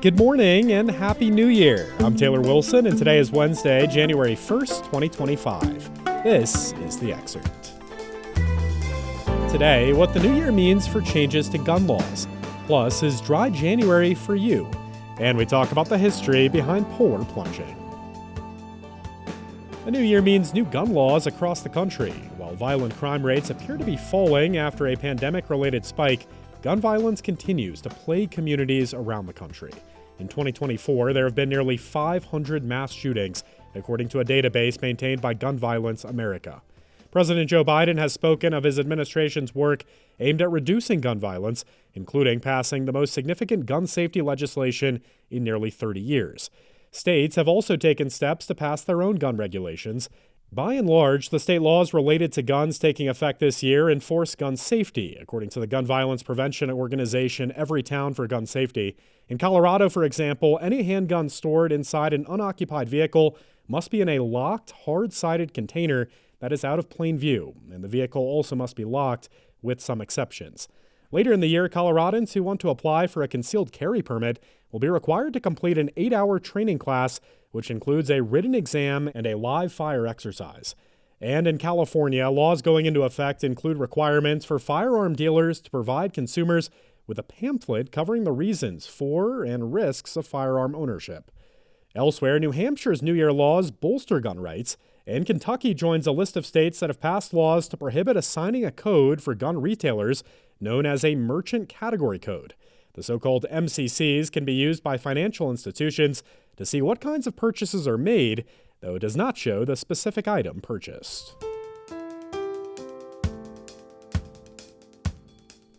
Good morning and Happy New Year. I'm Taylor Wilson, and today is Wednesday, January 1st, 2025. This is the Excerpt. Today, what the new year means for changes to gun laws. Plus, is dry January for you? And we talk about the history behind polar plunging. The new year means new gun laws across the country. While violent crime rates appear to be falling after a pandemic-related spike, gun violence continues to plague communities around the country. In 2024, there have been nearly 500 mass shootings, according to a database maintained by Gun Violence America. President Joe Biden has spoken of his administration's work aimed at reducing gun violence, including passing the most significant gun safety legislation in nearly 30 years. States have also taken steps to pass their own gun regulations. By and large, the state laws related to guns taking effect this year enforce gun safety, according to the gun violence prevention organization Every Town for Gun Safety. In Colorado, for example, any handgun stored inside an unoccupied vehicle must be in a locked, hard-sided container that is out of plain view, and the vehicle also must be locked, with some exceptions. Later in the year, Coloradans who want to apply for a concealed carry permit will be required to complete an 8-hour training class, which includes a written exam and a live fire exercise. And in California, laws going into effect include requirements for firearm dealers to provide consumers with a pamphlet covering the reasons for and risks of firearm ownership. Elsewhere, New Hampshire's New Year laws bolster gun rights, and Kentucky joins a list of states that have passed laws to prohibit assigning a code for gun retailers known as a merchant category code. The so-called MCCs can be used by financial institutions to see what kinds of purchases are made, though it does not show the specific item purchased.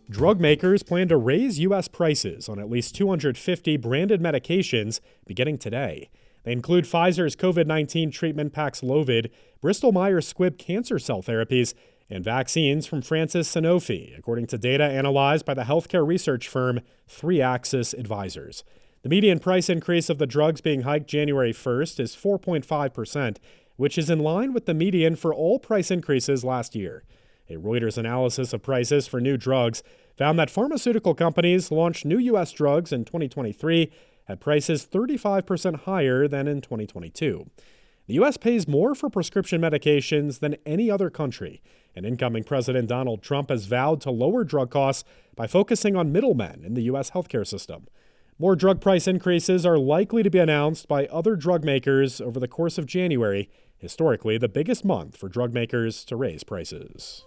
Drug makers plan to raise U.S. prices on at least 250 branded medications beginning today. They include Pfizer's COVID-19 treatment Paxlovid, Bristol-Myers Squibb cancer cell therapies, and vaccines from France's Sanofi, according to data analyzed by the healthcare research firm 3Axis Advisors. The median price increase of the drugs being hiked January 1st is 4.5%, which is in line with the median for all price increases last year. A Reuters analysis of prices for new drugs found that pharmaceutical companies launched new U.S. drugs in 2023 at prices 35% higher than in 2022. The U.S. pays more for prescription medications than any other country, and incoming President Donald Trump has vowed to lower drug costs by focusing on middlemen in the U.S. healthcare system. More drug price increases are likely to be announced by other drug makers over the course of January, historically the biggest month for drug makers to raise prices.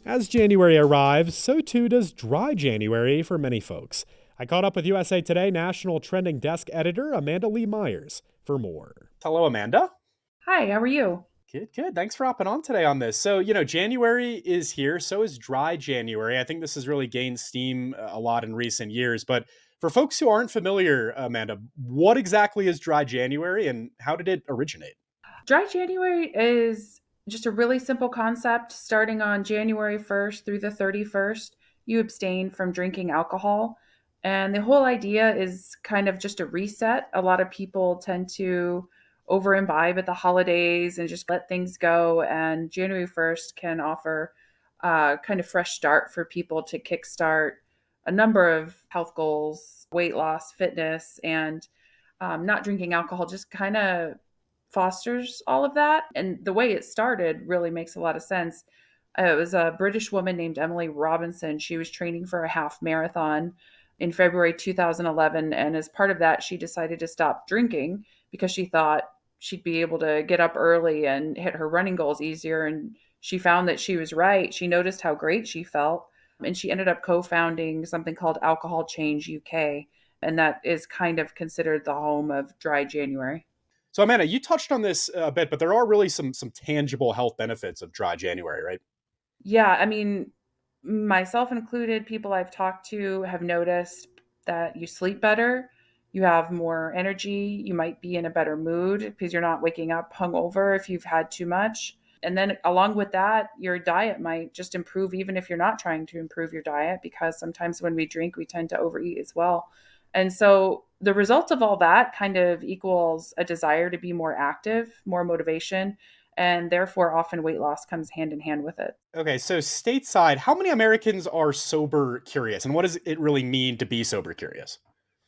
As January arrives, so too does dry January for many folks. I caught up with USA Today National Trending Desk editor Amanda Lee Myers for more. Hello, Amanda. Hi, how are you? Good. Thanks for hopping on today on this. So, January is here. So is dry January. I think this has really gained steam a lot in recent years. But for folks who aren't familiar, Amanda, what exactly is dry January and how did it originate? Dry January is just a really simple concept. Starting on January 1st through the 31st, you abstain from drinking alcohol. And the whole idea is kind of just a reset. A lot of people tend to over imbibe at the holidays and just let things go. And January 1st can offer a kind of fresh start for people to kickstart a number of health goals, weight loss, fitness, and not drinking alcohol just kind of fosters all of that. And the way it started really makes a lot of sense. It was a British woman named Emily Robinson. She was training for a half marathon in February 2011. And as part of that, she decided to stop drinking because she thought she'd be able to get up early and hit her running goals easier. And she found that she was right. She noticed how great she felt. And she ended up co-founding something called Alcohol Change UK. And that is kind of considered the home of dry January. So, Amanda, you touched on this a bit, but there are really some tangible health benefits of dry January, right? Yeah, I mean, myself included, people I've talked to have noticed that you sleep better, you have more energy, you might be in a better mood because you're not waking up hungover if you've had too much. And then along with that, your diet might just improve even if you're not trying to improve your diet, because sometimes when we drink, we tend to overeat as well. And so the result of all that kind of equals a desire to be more active, more motivation. and therefore often weight loss comes hand in hand with it. Okay, so stateside, how many Americans are sober curious, and what does it really mean to be sober curious?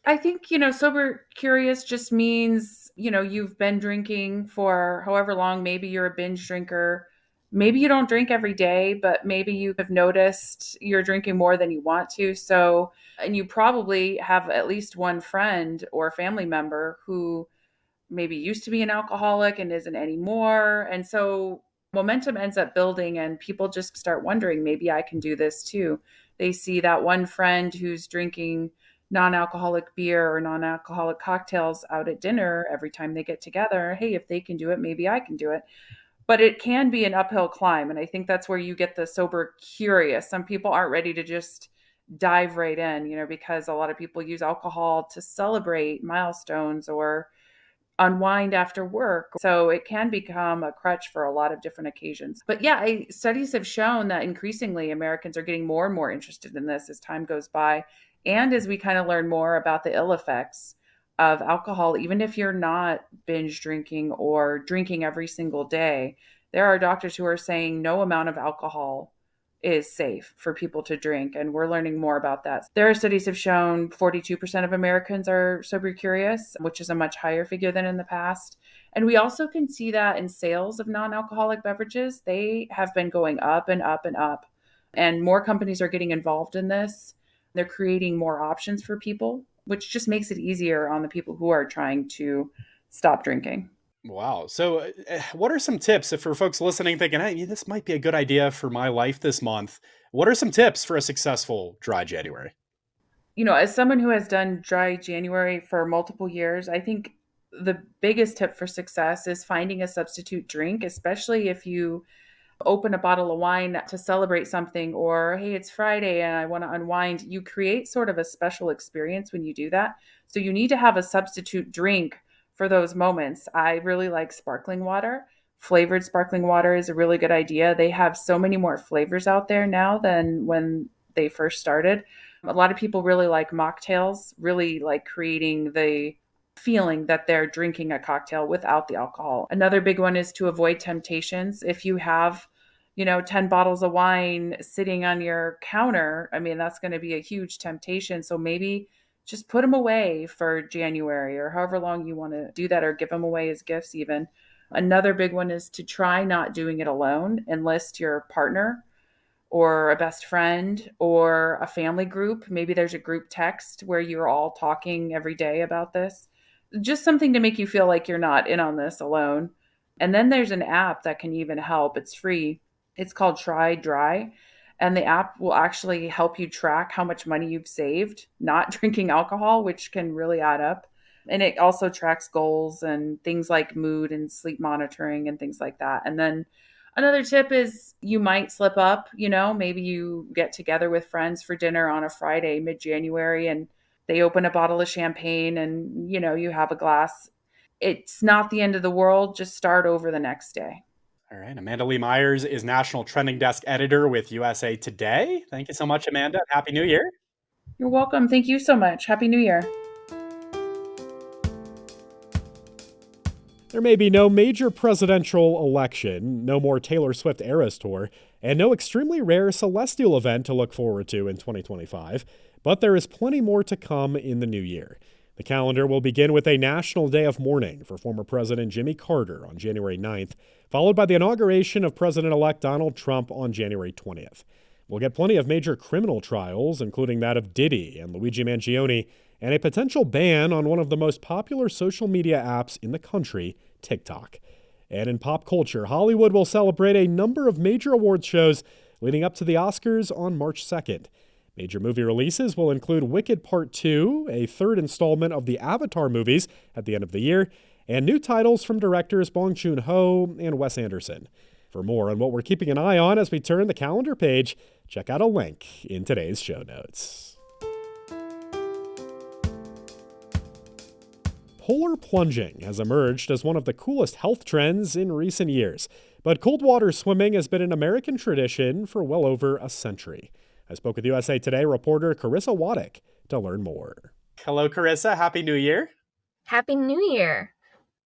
I think, sober curious just means, you've been drinking for however long. Maybe you're a binge drinker. Maybe you don't drink every day, but maybe you have noticed you're drinking more than you want to. So, and you probably have at least one friend or family member who maybe used to be an alcoholic and isn't anymore. And so momentum ends up building, and people just start wondering, maybe I can do this too. They see that one friend who's drinking non alcoholic beer or non alcoholic cocktails out at dinner every time they get together. Hey, if they can do it, maybe I can do it. But it can be an uphill climb. And I think that's where you get the sober curious. Some people aren't ready to just dive right in, because a lot of people use alcohol to celebrate milestones or unwind after work. So it can become a crutch for a lot of different occasions. But yeah, studies have shown that increasingly Americans are getting more and more interested in this as time goes by. And as we kind of learn more about the ill effects of alcohol, even if you're not binge drinking or drinking every single day, there are doctors who are saying no amount of alcohol is safe for people to drink. And we're learning more about that. There are studies have shown 42% of Americans are sober curious, which is a much higher figure than in the past. And we also can see that in sales of non alcoholic beverages, they have been going up and up and up. And more companies are getting involved in this. They're creating more options for people, which just makes it easier on the people who are trying to stop drinking. Wow. So, what are some tips if for folks listening thinking, hey, this might be a good idea for my life this month? What are some tips for a successful dry January? As someone who has done dry January for multiple years, I think the biggest tip for success is finding a substitute drink, especially if you open a bottle of wine to celebrate something, or hey, it's Friday and I want to unwind. You create sort of a special experience when you do that. So you need to have a substitute drink for those moments. I really like sparkling water. Flavored sparkling water is a really good idea. They have so many more flavors out there now than when they first started. A lot of people really like mocktails, really like creating the feeling that they're drinking a cocktail without the alcohol. Another big one is to avoid temptations. If you have 10 bottles of wine sitting on your counter, I mean, that's going to be a huge temptation. So maybe just put them away for January or however long you want to do that, or give them away as gifts, even. Another big one is to try not doing it alone. Enlist your partner or a best friend or a family group. Maybe there's a group text where you're all talking every day about this. Just something to make you feel like you're not in on this alone. And then there's an app that can even help. It's free. It's called Try Dry. And the app will actually help you track how much money you've saved not drinking alcohol, which can really add up. And it also tracks goals and things like mood and sleep monitoring and things like that. And then another tip is you might slip up, maybe you get together with friends for dinner on a Friday, mid-January, and they open a bottle of champagne and, you have a glass. It's not the end of the world. Just start over the next day. All right. Amanda Lee Myers is National Trending Desk Editor with USA Today. Thank you so much, Amanda. Happy New Year. You're welcome. Thank you so much. Happy New Year. There may be no major presidential election, no more Taylor Swift Eras Tour, and no extremely rare celestial event to look forward to in 2025, but there is plenty more to come in the new year. The calendar will begin with a national day of mourning for former President Jimmy Carter on January 9th, followed by the inauguration of President-elect Donald Trump on January 20th. We'll get plenty of major criminal trials, including that of Diddy and Luigi Mangione, and a potential ban on one of the most popular social media apps in the country, TikTok. And in pop culture, Hollywood will celebrate a number of major awards shows leading up to the Oscars on March 2nd. Major movie releases will include Wicked Part 2, a third installment of the Avatar movies at the end of the year, and new titles from directors Bong Joon-ho and Wes Anderson. For more on what we're keeping an eye on as we turn the calendar page, check out a link in today's show notes. Polar plunging has emerged as one of the coolest health trends in recent years, but cold water swimming has been an American tradition for well over a century. I spoke with USA Today reporter Carissa Waddick to learn more. Hello, Carissa. Happy New Year. Happy New Year.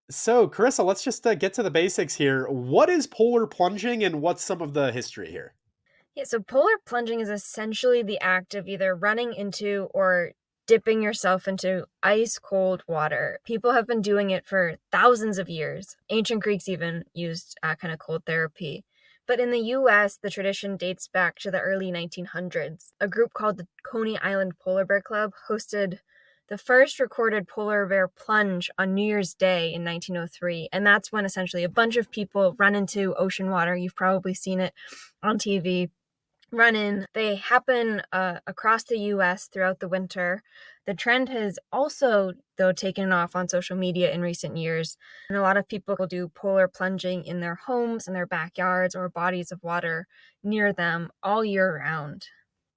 So, Carissa, let's just get to the basics here. What is polar plunging and what's some of the history here? Yeah, so polar plunging is essentially the act of either running into or dipping yourself into ice cold water. People have been doing it for thousands of years. Ancient Greeks even used kind of cold therapy. But in the US, the tradition dates back to the early 1900s. A group called the Coney Island Polar Bear Club hosted the first recorded polar bear plunge on New Year's Day in 1903. And that's when essentially a bunch of people run into ocean water. You've probably seen it on TV run in. They happen across the US throughout the winter. The trend has also, though, taken off on social media in recent years. And a lot of people will do polar plunging in their homes, in their backyards, or bodies of water near them all year round.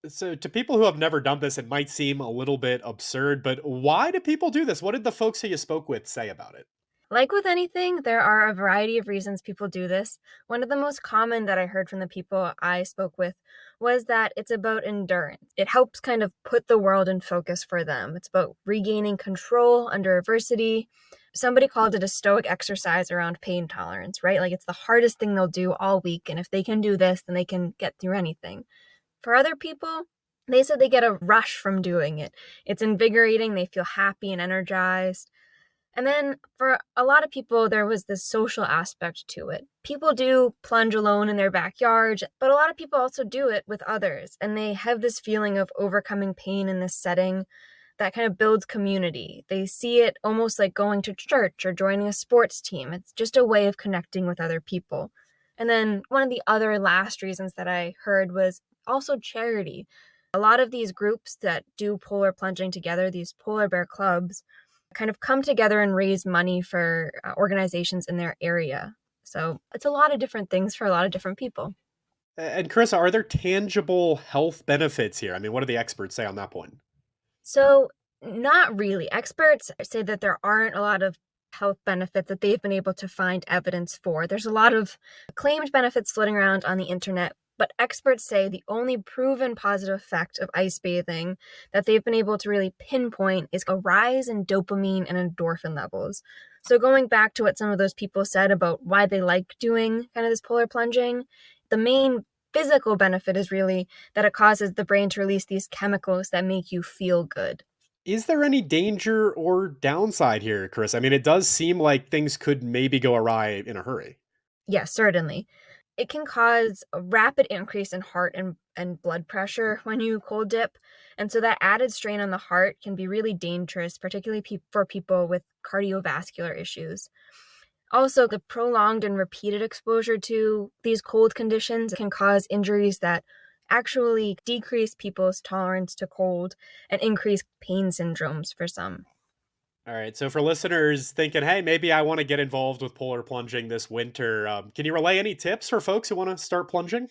So, to people who have never done this, it might seem a little bit absurd, but why do people do this? What did the folks who you spoke with say about it? Like with anything, there are a variety of reasons people do this. One of the most common that I heard from the people I spoke with was that it's about endurance. It helps kind of put the world in focus for them. It's about regaining control under adversity. Somebody called it a stoic exercise around pain tolerance, right? Like it's the hardest thing they'll do all week. And if they can do this, then they can get through anything. For other people, they said they get a rush from doing it. It's invigorating, they feel happy and energized. And then for a lot of people, there was this social aspect to it. People do plunge alone in their backyard, but a lot of people also do it with others. And they have this feeling of overcoming pain in this setting that kind of builds community. They see it almost like going to church or joining a sports team. It's just a way of connecting with other people. And then one of the other last reasons that I heard was also charity. A lot of these groups that do polar plunging together, these polar bear clubs, kind of come together and raise money for organizations in their area. So it's a lot of different things for a lot of different people. And, Carissa, are there tangible health benefits here? I mean, what do the experts say on that point? So, not really. Experts say that there aren't a lot of health benefits that they've been able to find evidence for. There's a lot of claimed benefits floating around on the internet, but experts say the only proven positive effect of ice bathing that they've been able to really pinpoint is a rise in dopamine and endorphin levels. So, going back to what some of those people said about why they like doing kind of this polar plunging, the main physical benefit is really that it causes the brain to release these chemicals that make you feel good. Is there any danger or downside here, Chris? I mean, it does seem like things could maybe go awry in a hurry. Yes, certainly. It can cause a rapid increase in heart and blood pressure when you cold dip. And so that added strain on the heart can be really dangerous, particularly for people with cardiovascular issues. Also, the prolonged and repeated exposure to these cold conditions can cause injuries that actually decrease people's tolerance to cold and increase pain syndromes for some. All right. So, for listeners thinking, hey, maybe I want to get involved with polar plunging this winter, can you relay any tips for folks who want to start plunging?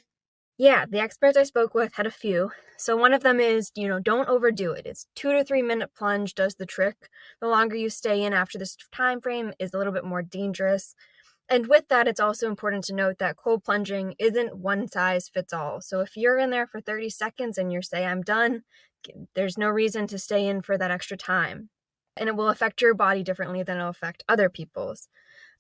Yeah, the experts I spoke with had a few. So one of them is, don't overdo it. It's 2 to 3 minute plunge does the trick. The longer you stay in after this time frame is a little bit more dangerous. And with that, it's also important to note that cold plunging isn't one size fits all. So if you're in there for 30 seconds and you say, I'm done, there's no reason to stay in for that extra time. And it will affect your body differently than it'll affect other people's.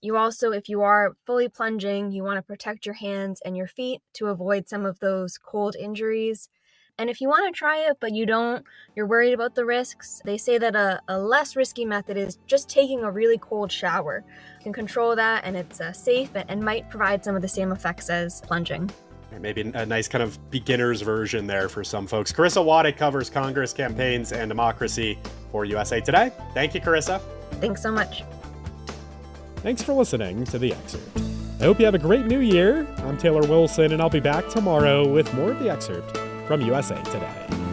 You also, if you are fully plunging, you want to protect your hands and your feet to avoid some of those cold injuries. And if you want to try it, but you're worried about the risks, they say that a less risky method is just taking a really cold shower. You can control that, and it's safe and might provide some of the same effects as plunging. Or maybe a nice kind of beginner's version there for some folks. Carissa Waddick covers Congress, campaigns, and democracy for USA Today. Thank you, Carissa. Thanks so much. Thanks for listening to The Excerpt. I hope you have a great new year. I'm Taylor Wilson, and I'll be back tomorrow with more of The Excerpt from USA Today.